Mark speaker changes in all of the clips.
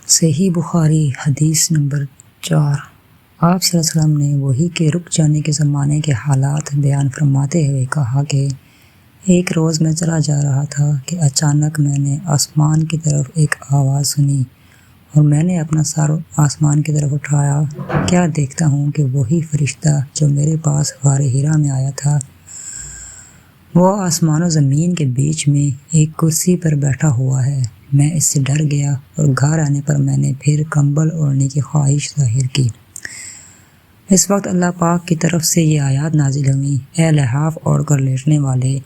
Speaker 1: صحیح بخاری حدیث نمبر 4۔ آپ صلی اللہ علیہ وسلم نے وحی کے رک جانے کے زمانے کے حالات بیان فرماتے ہوئے کہا کہ ایک روز میں چلا جا رہا تھا کہ اچانک میں نے آسمان کی طرف ایک آواز سنی اور میں نے اپنا سر آسمان کی طرف اٹھایا۔ کیا دیکھتا ہوں کہ وہی فرشتہ جو میرے پاس غار حرا میں آیا تھا وہ آسمان و زمین کے بیچ میں ایک کرسی پر بیٹھا ہوا ہے۔ میں اس سے ڈر گیا اور گھر آنے پر میں نے پھر کمبل اوڑھنے کی خواہش ظاہر کی۔ اس وقت اللہ پاک کی طرف سے یہ آیات نازل ہوئیں: اے لحاف اوڑھ کر لیٹنے والے،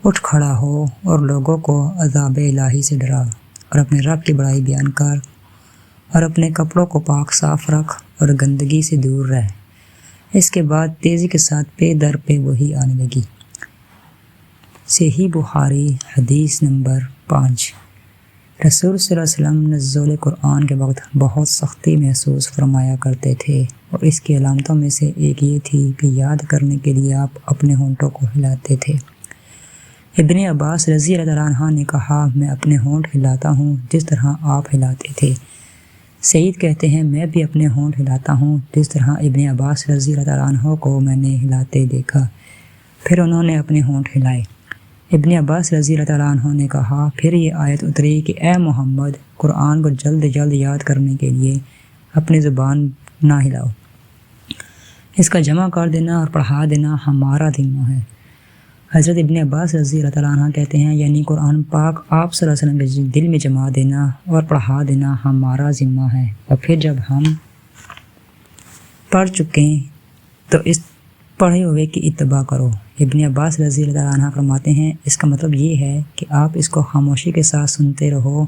Speaker 1: اٹھ کھڑا ہو اور لوگوں کو عذاب الہی سے ڈرا اور اپنے رب کی بڑائی بیان کر اور اپنے کپڑوں کو پاک صاف رکھ اور گندگی سے دور رہ۔ اس کے بعد تیزی کے ساتھ پے در پہ وحی آنے لگی۔ صحیح بخاری حدیث نمبر 5۔ رسول صلی اللہ علیہ وسلم نزول قرآن کے وقت بہت سختی محسوس فرمایا کرتے تھے اور اس کی علامتوں میں سے ایک یہ تھی کہ یاد کرنے کے لیے آپ اپنے ہونٹوں کو ہلاتے تھے۔ ابن عباس رضی اللہ عنہ نے کہا، میں اپنے ہونٹ ہلاتا ہوں جس طرح آپ ہلاتے تھے۔ سعید کہتے ہیں، میں بھی اپنے ہونٹ ہلاتا ہوں جس طرح ابن عباس رضی اللہ عنہ کو میں نے ہلاتے دیکھا۔ پھر انہوں نے اپنے ہونٹ ہلائے۔ ابن عباس رضی اللہ عنہ نے کہا، پھر یہ آیت اتری کہ اے محمد، قرآن کو جلد جلد یاد کرنے کے لیے اپنی زبان نہ ہلاؤ، اس کا جمع کر دینا اور پڑھا دینا ہمارا ذمہ ہے۔ حضرت ابن عباس رضی اللہ عنہ کہتے ہیں، یعنی قرآن پاک آپ صلی اللہ علیہ وسلم کے دل میں جما دینا اور پڑھا دینا ہمارا ذمہ ہے، اور پھر جب ہم پڑھ چکیں تو اس پڑھے ہوئے کی اتباع کرو۔ ابن عباس رضی اللہ عنہ فرماتے ہیں، اس کا مطلب یہ ہے کہ آپ اس کو خاموشی کے ساتھ سنتے رہو،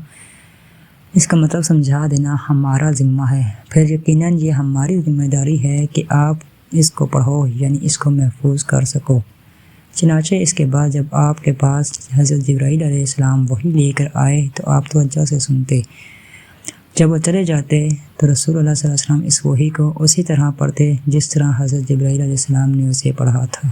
Speaker 1: اس کا مطلب سمجھا دینا ہمارا ذمہ ہے، پھر یقیناً یہ ہماری ذمہ داری ہے کہ آپ اس کو پڑھو، یعنی اس کو محفوظ کر سکو۔ چنانچہ اس کے بعد جب آپ کے پاس حضرت جبرائیل علیہ السلام وحی لے کر آئے تو آپ توجہ سے سنتے۔ جب وہ چلے جاتے تو رسول اللہ صلی اللہ علیہ وسلم اس وحی کو اسی طرح پڑھتے جس طرح حضرت جبرائیل علیہ السلام نے اسے پڑھا تھا۔